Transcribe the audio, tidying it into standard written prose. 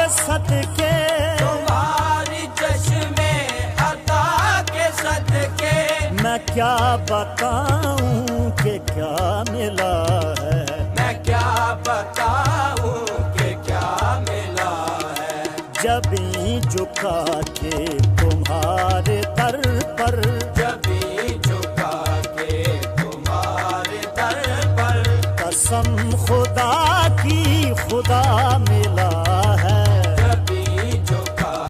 सदके, तुम्हारी चश्मे अता के सदके, मैं क्या बताऊं कि क्या मिला है, मैं क्या बताऊं कि क्या मिला है। जबी झुका के तुम्हारे दर पर, जबी झुका के तुम्हारे दर पर, कसम खुदा की खुदा